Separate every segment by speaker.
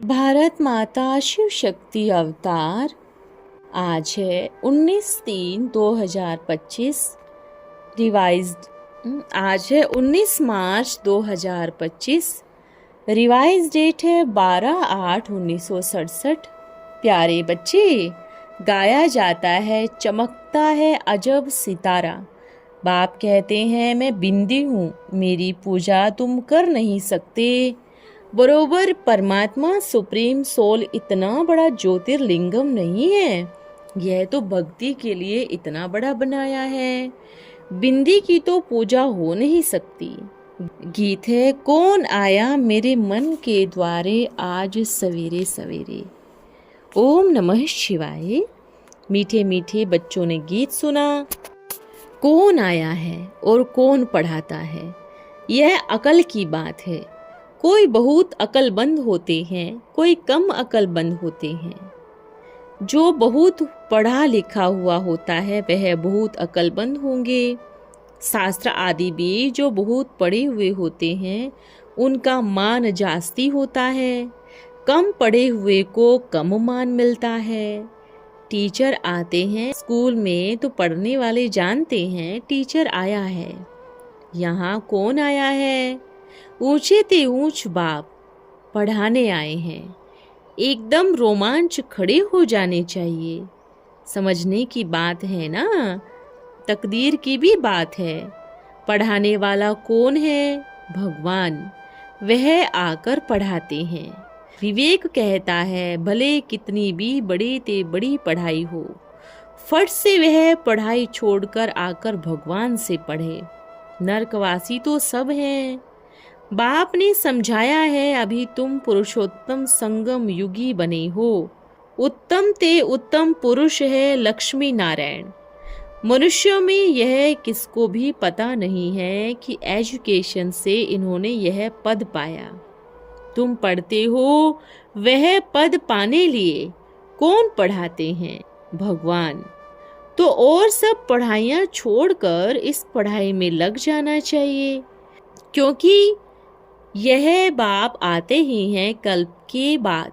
Speaker 1: भारत माता शिव शक्ति अवतार आज है 19/3/2025। रिवाइज्ड आज है 19 मार्च 2025। रिवाइज डेट है 12/8/1967। प्यारे बच्चे, गाया जाता है चमकता है अजब सितारा। बाप कहते हैं मैं बिंदी हूँ, मेरी पूजा तुम कर नहीं सकते। बरोबर परमात्मा सुप्रीम सोल इतना बड़ा ज्योतिर्लिंगम नहीं है, यह तो भक्ति के लिए इतना बड़ा बनाया है। बिंदी की तो पूजा हो नहीं सकती। गीत है कौन आया मेरे मन के द्वारे आज सवेरे सवेरे। ओम नमः शिवाय। मीठे मीठे बच्चों ने गीत सुना। कौन आया है और कौन पढ़ाता है, यह अकल की बात है। कोई बहुत अकलमंद होते हैं, कोई कम अकलमंद होते हैं। जो बहुत पढ़ा लिखा हुआ होता है वह बहुत अकलमंद होंगे। शास्त्र आदि भी जो बहुत पढ़े हुए होते हैं उनका मान जास्ती होता है। कम पढ़े हुए को कम मान मिलता है। टीचर आते हैं स्कूल में तो पढ़ने वाले जानते हैं टीचर आया है। यहाँ कौन आया है? ऊंचे ते ऊंच बाप पढ़ाने आए हैं। एकदम रोमांच खड़े हो जाने चाहिए। समझने की बात है ना, तकदीर की भी बात है। पढ़ाने वाला कौन है? भगवान। वह आकर पढ़ाते हैं। विवेक कहता है भले कितनी भी बड़ी ते बड़ी पढ़ाई हो, फट से वह पढ़ाई छोड़कर आकर भगवान से पढ़े। नरकवासी तो सब हैं। बाप ने समझाया है अभी तुम पुरुषोत्तम संगम युगी बने हो। उत्तम ते उत्तम पुरुष है लक्ष्मी नारायण। मनुष्यों में यह किसको भी पता नहीं है कि एजुकेशन से इन्होंने यह पद पाया। तुम पढ़ते हो वह पद पाने लिए। कौन पढ़ाते हैं? भगवान। तो और सब पढ़ाइयाँ छोड़कर इस पढ़ाई में लग जाना चाहिए, क्योंकि यह बाप आते ही हैं कल्प के बाद।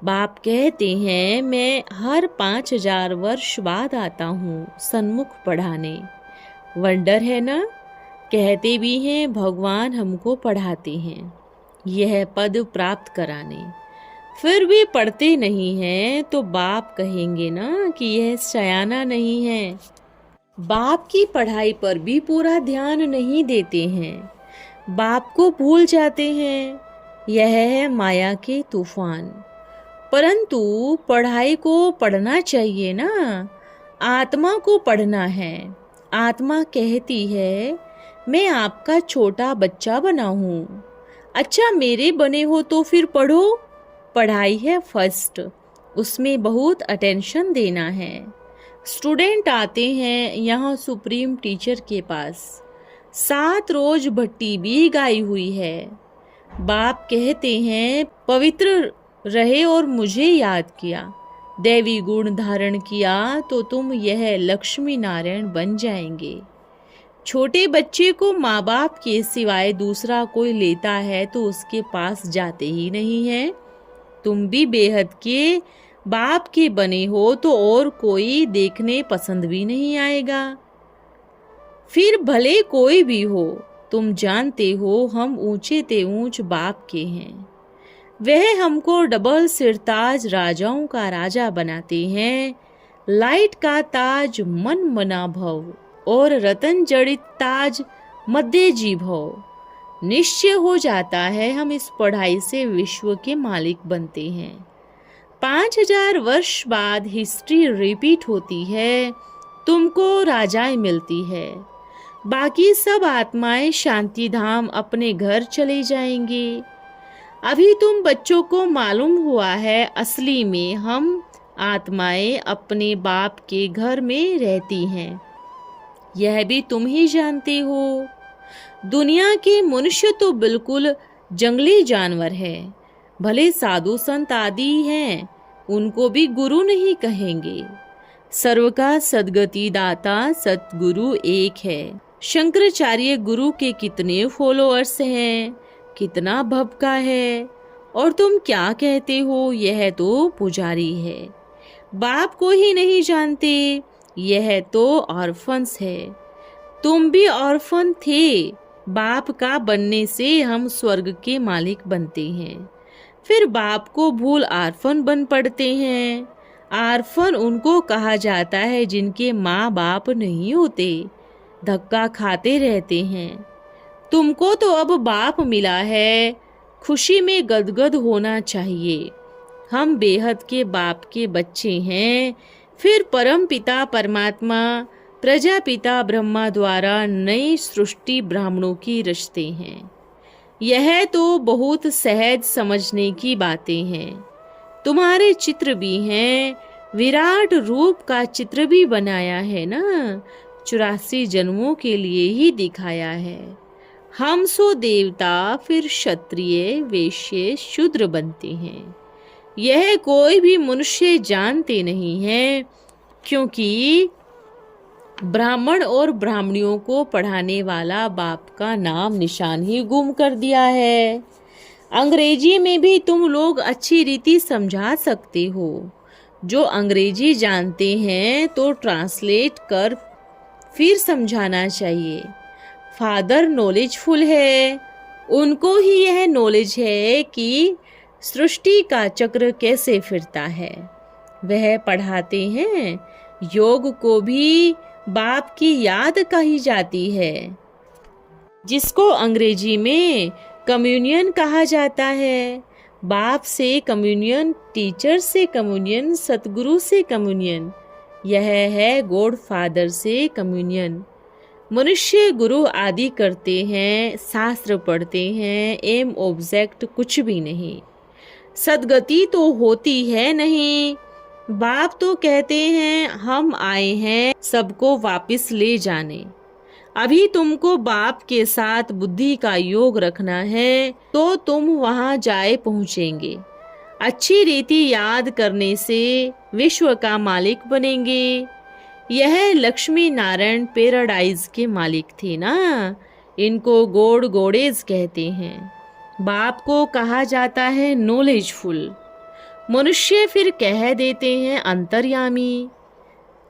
Speaker 1: बाप कहते हैं मैं हर 5000 वर्ष बाद आता हूँ सन्मुख पढ़ाने। वंडर है ना। कहते भी हैं भगवान हमको पढ़ाते हैं यह पद प्राप्त कराने, फिर भी पढ़ते नहीं हैं तो बाप कहेंगे ना कि यह सयाना नहीं है। बाप की पढ़ाई पर भी पूरा ध्यान नहीं देते हैं, बाप को भूल जाते हैं। यह है माया के तूफान। परंतु पढ़ाई को पढ़ना चाहिए ना, आत्मा को पढ़ना है। आत्मा कहती है मैं आपका छोटा बच्चा बना हूँ। अच्छा मेरे बने हो तो फिर पढ़ो। पढ़ाई है फर्स्ट, उसमें बहुत अटेंशन देना है। स्टूडेंट आते हैं यहाँ सुप्रीम टीचर के पास। 7 रोज भट्टी भी गाई हुई है। बाप कहते हैं पवित्र रहे और मुझे याद किया, दैवी गुण धारण किया तो तुम यह लक्ष्मी नारायण बन जाएंगे। छोटे बच्चे को माँ बाप के सिवाय दूसरा कोई लेता है तो उसके पास जाते ही नहीं है। तुम भी बेहद के बाप के बने हो तो और कोई देखने पसंद भी नहीं आएगा। फिर भले कोई भी हो, तुम जानते हो हम ऊंचे ते ऊंच बाप के हैं। वह हमको डबल सिरताज राजाओं का राजा बनाते हैं। लाइट का ताज मन मना भव और रतन जड़ित ताज मध्य जी भव। निश्चय हो जाता है हम इस पढ़ाई से विश्व के मालिक बनते हैं। 5000 वर्ष बाद हिस्ट्री रिपीट होती है, तुमको राजाएं मिलती है। बाकी सब आत्माएं शांति धाम अपने घर चले जाएंगे। अभी तुम बच्चों को मालूम हुआ है असली में हम आत्माएं अपने बाप के घर में रहती हैं। यह भी तुम ही जानते हो। दुनिया के मनुष्य तो बिल्कुल जंगली जानवर है। भले साधु संत आदि हैं, उनको भी गुरु नहीं कहेंगे। सर्व का सद्गति दाता सतगुरु एक है। शंकराचार्य गुरु के कितने फॉलोअर्स हैं, कितना भपका है, और तुम क्या कहते हो यह तो पुजारी है। बाप को ही नहीं जानते, यह तो ऑर्फन्स है। तुम भी ऑर्फन थे, बाप का बनने से हम स्वर्ग के मालिक बनते हैं, फिर बाप को भूल आर्फन बन पड़ते हैं। आर्फन उनको कहा जाता है जिनके माँ बाप नहीं होते, धक्का खाते रहते हैं। तुमको तो अब बाप मिला है, खुशी में गदगद होना चाहिए। हम बेहद के बाप के बच्चे हैं। फिर परम पिता परमात्मा प्रजापिता ब्रह्मा द्वारा नई सृष्टि ब्राह्मणों की रचते हैं। यह तो बहुत सहज समझने की बातें हैं। तुम्हारे चित्र भी हैं, विराट रूप का चित्र भी बनाया है ना, 84 जन्मों के लिए ही दिखाया है। हम सो देवता फिर क्षत्रिय वैश्य शूद्र बनते हैं। यह कोई भी मनुष्य जानते नहीं है, क्योंकि ब्राह्मण और ब्राह्मणियों को पढ़ाने वाला बाप का नाम निशान ही गुम कर दिया है। अंग्रेजी में भी तुम लोग अच्छी रीति समझा सकते हो। जो अंग्रेजी जानते हैं तो ट्रांसलेट कर फिर समझाना चाहिए। फादर नॉलेजफुल है, उनको ही यह नॉलेज है कि सृष्टि का चक्र कैसे फिरता है। वह पढ़ाते हैं। योग को भी बाप की याद कही जाती है, जिसको अंग्रेजी में कम्युनियन कहा जाता है। बाप से कम्युनियन, टीचर से कम्युनियन, सतगुरु से कम्युनियन, यह है गॉड फादर से कम्युनियन। मनुष्य गुरु आदि करते हैं, शास्त्र पढ़ते हैं, एम ऑब्जेक्ट कुछ भी नहीं। सदगति तो होती है नहीं। बाप तो कहते हैं हम आए हैं सबको वापस ले जाने। अभी तुमको बाप के साथ बुद्धि का योग रखना है तो तुम वहां जाए पहुंचेंगे। अच्छी रीति याद करने से विश्व का मालिक बनेंगे। यह लक्ष्मी नारायण पैराडाइज के मालिक थे ना, इनको गॉड गॉडेज कहते हैं। बाप को कहा जाता है नॉलेजफुल। मनुष्य फिर कह देते हैं अंतर्यामी।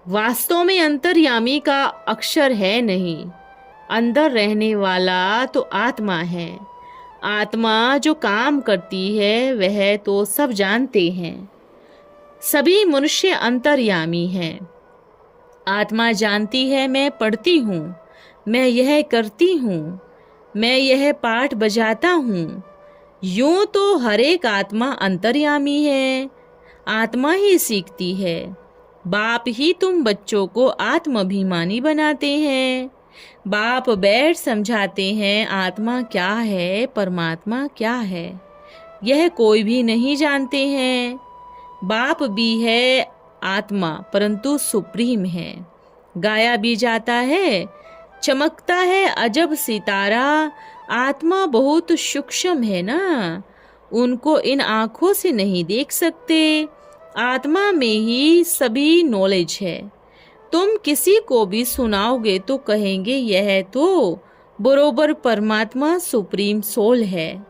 Speaker 1: वास्तव में अंतर्यामी का अक्षर है नहीं, अंदर रहने वाला तो आत्मा है। आत्मा जो काम करती है वह तो सब जानते हैं। सभी मनुष्य अंतर्यामी हैं। आत्मा जानती है मैं पढ़ती हूँ, मैं यह करती हूँ, मैं यह पाठ बजाता हूँ। यूं तो हर एक आत्मा अंतर्यामी है। आत्मा ही सीखती है। बाप ही तुम बच्चों को आत्माभिमानी बनाते हैं। बाप बैठ समझाते हैं आत्मा क्या है, परमात्मा क्या है, यह कोई भी नहीं जानते हैं। बाप भी है आत्मा, परंतु सुप्रीम है। गाया भी जाता है, चमकता है अजब सितारा। आत्मा बहुत सूक्ष्म है ना, उनको इन आँखों से नहीं देख सकते। आत्मा में ही सभी नॉलेज है। तुम किसी को भी सुनाओगे तो कहेंगे यह तो बरोबर परमात्मा सुप्रीम सोल है।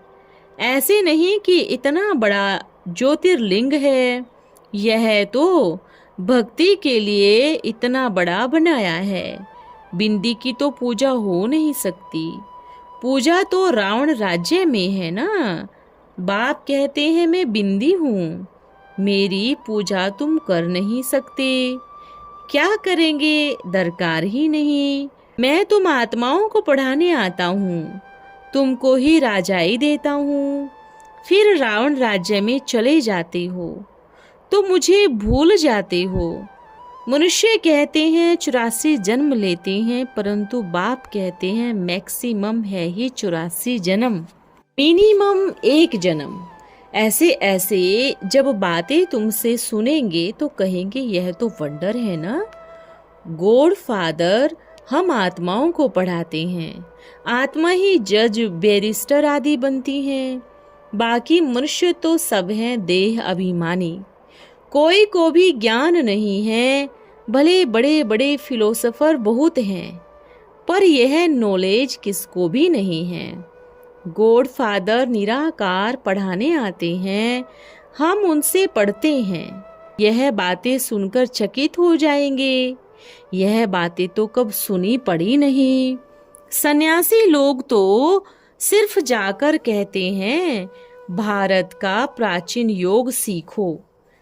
Speaker 1: ऐसे नहीं कि इतना बड़ा ज्योतिर्लिंग है, यह तो भक्ति के लिए इतना बड़ा बनाया है। बिंदी की तो पूजा हो नहीं सकती। पूजा तो रावण राज्य में है ना। बाप कहते हैं मैं बिंदी हूँ, मेरी पूजा तुम कर नहीं सकते। क्या करेंगे, दरकार ही नहीं। मैं तुम आत्माओं को पढ़ाने आता हूँ, तुमको ही राजाई देता हूँ। फिर रावण राज्य में चले जाते हो तो मुझे भूल जाते हो। मनुष्य कहते हैं 84 जन्म लेते हैं, परंतु बाप कहते हैं मैक्सिमम है ही 84 जन्म, मिनिमम 1 जन्म। ऐसे ऐसे जब बातें तुमसे सुनेंगे तो कहेंगे यह तो वंडर है ना। गॉड फादर हम आत्माओं को पढ़ाते हैं। आत्मा ही जज, बैरिस्टर आदि बनती हैं। बाकी मनुष्य तो सब हैं देह अभिमानी। कोई को भी ज्ञान नहीं है। भले बड़े बड़े फिलोसोफर बहुत हैं, पर यह नॉलेज किसको भी नहीं है। गॉड फादर निराकार पढ़ाने आते हैं, हम उनसे पढ़ते हैं। यह बातें सुनकर चकित हो जाएंगे, यह बातें तो कब सुनी पड़ी नहीं। सन्यासी लोग तो सिर्फ जाकर कहते हैं भारत का प्राचीन योग सीखो,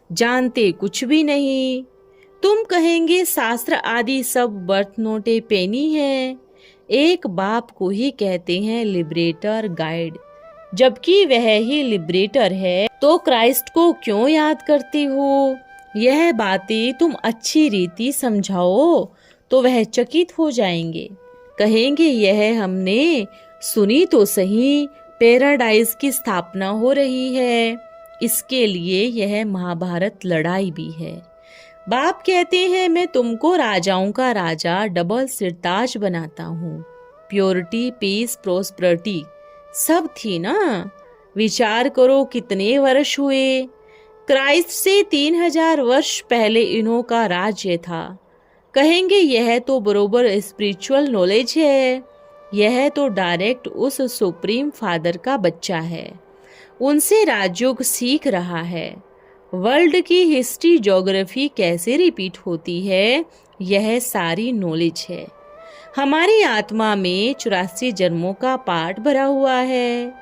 Speaker 1: जानते कुछ भी नहीं। तुम कहेंगे शास्त्र आदि सब बर्थ नोटे पेनी है। एक बाप को ही कहते हैं लिबरेटर गाइड, जबकि वह ही लिबरेटर है, तो क्राइस्ट को क्यों याद करते हो? यह बातें तुम अच्छी रीति समझाओ तो वह चकित हो जाएंगे, कहेंगे यह हमने सुनी तो सही, पैराडाइज की स्थापना हो रही है, इसके लिए यह महाभारत लड़ाई भी है। बाप कहते हैं मैं तुमको राजाओं का राजा डबल सिरताज बनाता हूँ। प्योरिटी, पीस, प्रोस्पेरिटी सब थी ना। विचार करो कितने वर्ष हुए। क्राइस्ट से 3000 वर्ष पहले इन्हों का राज्य था। कहेंगे यह तो बरोबर स्पिरिचुअल नॉलेज है, यह तो डायरेक्ट उस सुप्रीम फादर का बच्चा है, उनसे राजयोग सीख रहा है। वर्ल्ड की हिस्ट्री, ज्योग्राफी कैसे रिपीट होती है, यह सारी नॉलेज है। हमारी आत्मा में 84 जन्मों का पाठ भरा हुआ है।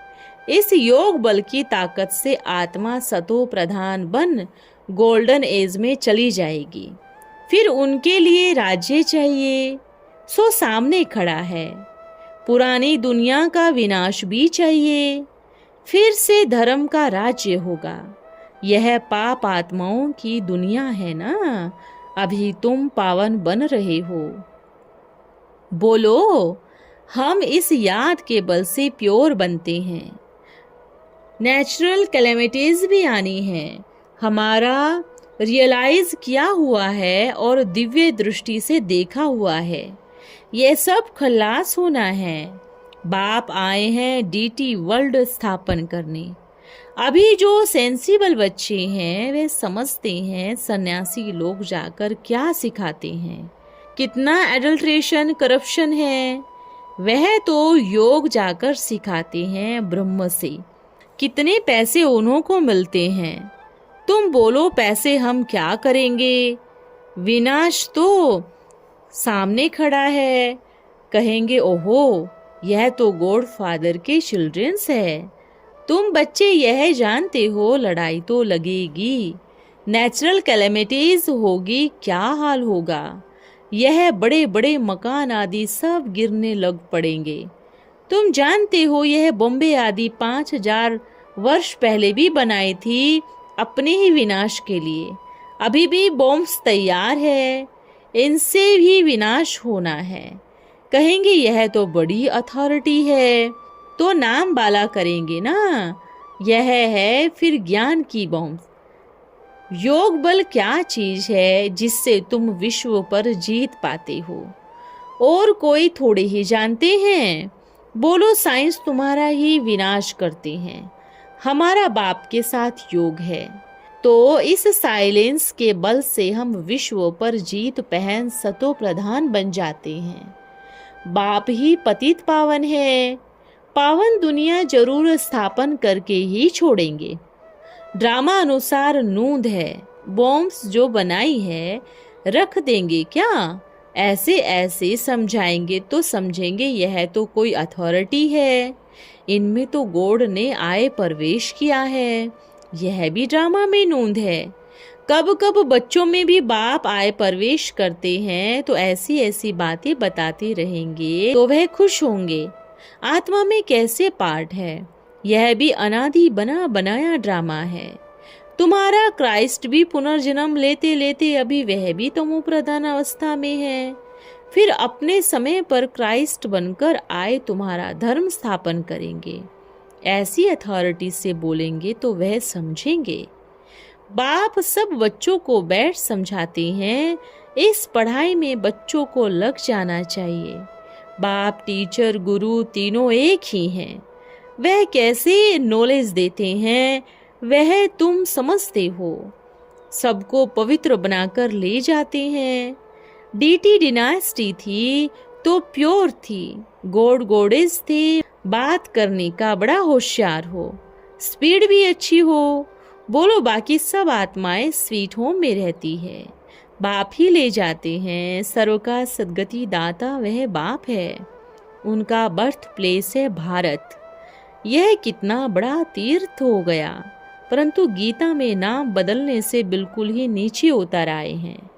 Speaker 1: इस योग बल की ताकत से आत्मा सतो प्रधान बन गोल्डन एज में चली जाएगी। फिर उनके लिए राज्य चाहिए, सो सामने खड़ा है। पुरानी दुनिया का विनाश भी चाहिए, फिर से धर्म का राज्य होगा। यह पाप आत्माओं की दुनिया है ना, अभी तुम पावन बन रहे हो। बोलो, हम इस याद के बल से प्योर बनते हैं। नेचुरल कैलेमिटीज भी आनी है, हमारा रियलाइज किया हुआ है और दिव्य दृष्टि से देखा हुआ है। ये सब खलास होना है। बाप आए हैं डीटी वर्ल्ड स्थापन करने। अभी जो सेंसिबल बच्चे हैं वे समझते हैं सन्यासी लोग जाकर क्या सिखाते हैं, कितना एडल्ट्रेशन, करप्शन है। वह तो योग जाकर सिखाते हैं ब्रह्म से। कितने पैसे उन्हों को मिलते हैं। तुम बोलो पैसे हम क्या करेंगे, विनाश तो सामने खड़ा है। कहेंगे ओहो, यह तो गॉड फादर के चिल्ड्रंस है। तुम बच्चे यह जानते हो लड़ाई तो लगेगी, नेचुरल कैलेमिटीज होगी, क्या हाल होगा। यह बड़े बड़े मकान आदि सब गिरने लग पड़ेंगे। तुम जानते हो यह बॉम्बे आदि 5000 वर्ष पहले भी बनाई थी अपने ही विनाश के लिए। अभी भी बॉम्ब्स तैयार है, इनसे भी विनाश होना है। कहेंगे यह तो बड़ी अथॉरिटी है, तो नाम बाला करेंगे ना। यह है फिर ज्ञान की बॉम्ब। योग बल क्या चीज है जिससे तुम विश्व पर जीत पाते हो, और कोई थोड़े ही जानते हैं। बोलो साइंस तुम्हारा ही विनाश करते हैं, हमारा बाप के साथ योग है। तो इस साइलेंस के बल से हम विश्व पर जीत पहन सतो प्रधान बन जाते हैं। बाप ही पतित पावन है, पावन दुनिया जरूर स्थापन करके ही छोड़ेंगे। ड्रामा अनुसार नूंद है, बॉम्ब्स जो बनाई है रख देंगे क्या? ऐसे ऐसे समझाएंगे तो समझेंगे यह तो कोई अथॉरिटी है, इनमें तो गॉड ने आए प्रवेश किया है। यह भी ड्रामा में नूंद है। कब कब बच्चों में भी बाप आए प्रवेश करते हैं तो ऐसी ऐसी बातें बताते रहेंगे तो वह खुश होंगे। आत्मा में कैसे पार्ट है, यह भी अनादि बना बनाया ड्रामा है। तुम्हारा क्राइस्ट भी पुनर्जन्म लेते लेते अभी वह भी तमो प्रधान अवस्था में है। फिर अपने समय पर क्राइस्ट बनकर आए तुम्हारा धर्म स्थापन करेंगे। ऐसी अथॉरिटी से बोलेंगे तो वह समझेंगे। बाप सब बच्चों को बैठ समझाते हैं। इस पढ़ाई में बच्चों को लग जाना चाहिए। बाप, टीचर, गुरु तीनों एक ही हैं। वह कैसे नॉलेज देते हैं वह तुम समझते हो। सबको पवित्र बनाकर ले जाते हैं। डीटी डिनास्टी थी, तो प्योर थी, गॉड गॉडेस थे, बात करने का बड़ा होशियार हो, स्पीड भी अच्छी हो। बोलो बाकी सब आत्माएं स्वीट होम में रहती है, बाप ही ले जाते हैं। सर्व का सद्गति दाता वह बाप है, उनका बर्थ प्लेस है भारत। यह कितना बड़ा तीर्थ हो गया, परंतु गीता में नाम बदलने से बिल्कुल ही नीचे उतर आए हैं।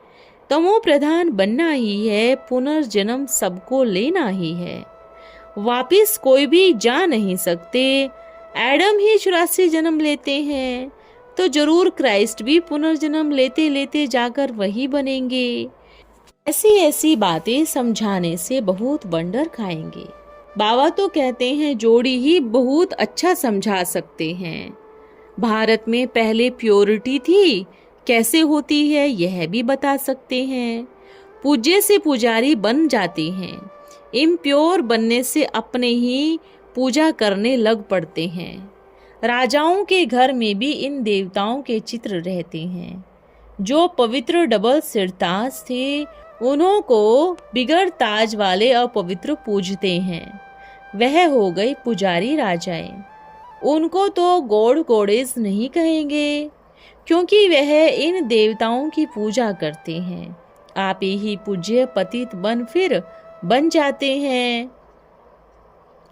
Speaker 1: तमो प्रधान बनना ही है, पुनर्जन्म सबको लेना ही है, वापिस कोई भी जा नहीं सकते। एडम ही 84 जन्म लेते हैं, तो जरूर क्राइस्ट भी पुनर्जन्म लेते लेते जाकर वही बनेंगे। ऐसी ऐसी बातें समझाने से बहुत बंडर खाएंगे। बाबा तो कहते हैं जोड़ी ही बहुत अच्छा समझा सकते हैं। भारत में पहले प्योरिटी थी, कैसे होती है यह भी बता सकते हैं। पूज्य से पुजारी बन जाते हैं, इम्प्योर बनने से अपने ही पूजा करने लग पड़ते हैं। राजाओं के घर में भी इन देवताओं के चित्र रहते हैं। जो पवित्र डबल सिरताज थे, उन्हों को बिगड़ ताज वाले अपवित्र पूजते हैं। वह हो गए पुजारी राजाएं। उनको तो गॉड गॉडेस नहीं कहेंगे, क्योंकि वह इन देवताओं की पूजा करते हैं। आप ही पूज्य पतित फिर बन जाते हैं।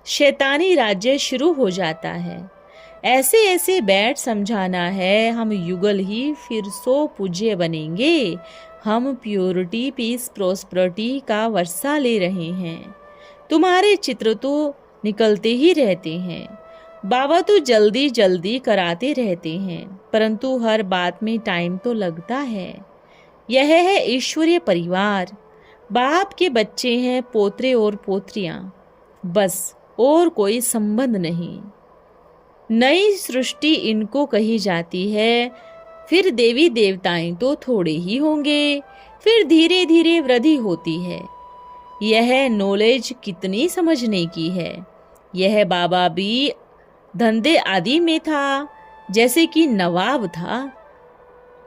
Speaker 1: शैतानी राज्य शुरू हो जाता है। ऐसे ऐसे बैठ समझाना है, हम युगल ही फिर सो पूज्य बनेंगे। हम प्योरिटी पीस प्रोस्पेरिटी का वर्षा ले रहे हैं। तुम्हारे चित्र तो निकलते ही रहते हैं। बाबा तो जल्दी जल्दी कराते रहते हैं, परंतु हर बात में टाइम तो लगता है। यह है ईश्वरीय परिवार। बाप के बच्चे हैं पोतरे और पोत्रियां, बस और कोई संबंध नहीं। नई सृष्टि इनको कही जाती है। फिर देवी देवताएं तो थोड़े ही होंगे, फिर धीरे धीरे वृद्धि होती है। यह नॉलेज कितनी समझने की है। यह बाबा भी धंधे आदि में था, जैसे कि नवाब था।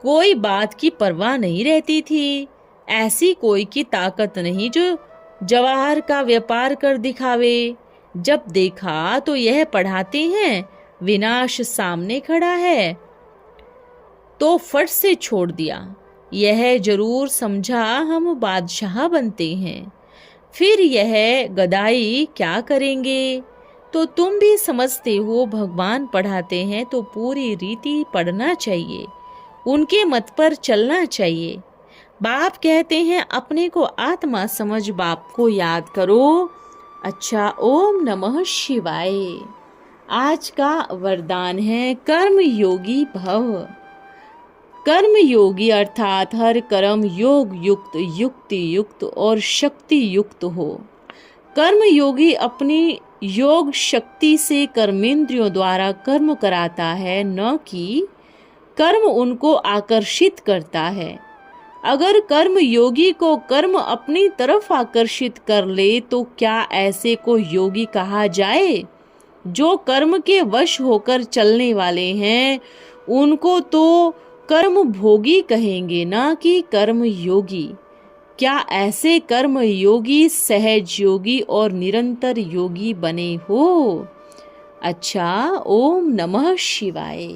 Speaker 1: कोई बात की परवाह नहीं रहती थी। ऐसी कोई की ताकत नहीं जो जवाहर का व्यापार कर दिखावे। जब देखा तो यह पढ़ाते हैं, विनाश सामने खड़ा है, तो फट से छोड़ दिया। यह जरूर समझा हम बादशाह बनते हैं, फिर यह गदाई क्या करेंगे। तो तुम भी समझते हो भगवान पढ़ाते हैं तो पूरी रीति पढ़ना चाहिए, उनके मत पर चलना चाहिए। बाप कहते हैं अपने को आत्मा समझ बाप को याद करो। अच्छा, ओम नमः शिवाय। आज का वरदान है कर्म योगी भव। कर्म योगी अर्थात हर कर्म योग युक्त, युक्ति युक्त और शक्ति युक्त हो। कर्म योगी अपनी योग शक्ति से कर्मेंद्रियों द्वारा कर्म कराता है, न कि कर्म उनको आकर्षित करता है। अगर कर्म योगी को कर्म अपनी तरफ आकर्षित कर ले तो क्या ऐसे को योगी कहा जाए? जो कर्म के वश होकर चलने वाले हैं उनको तो कर्म भोगी कहेंगे, ना कि कर्म योगी। क्या ऐसे कर्म योगी सहज योगी और निरंतर योगी बने हो? अच्छा, ओम नमः शिवाय।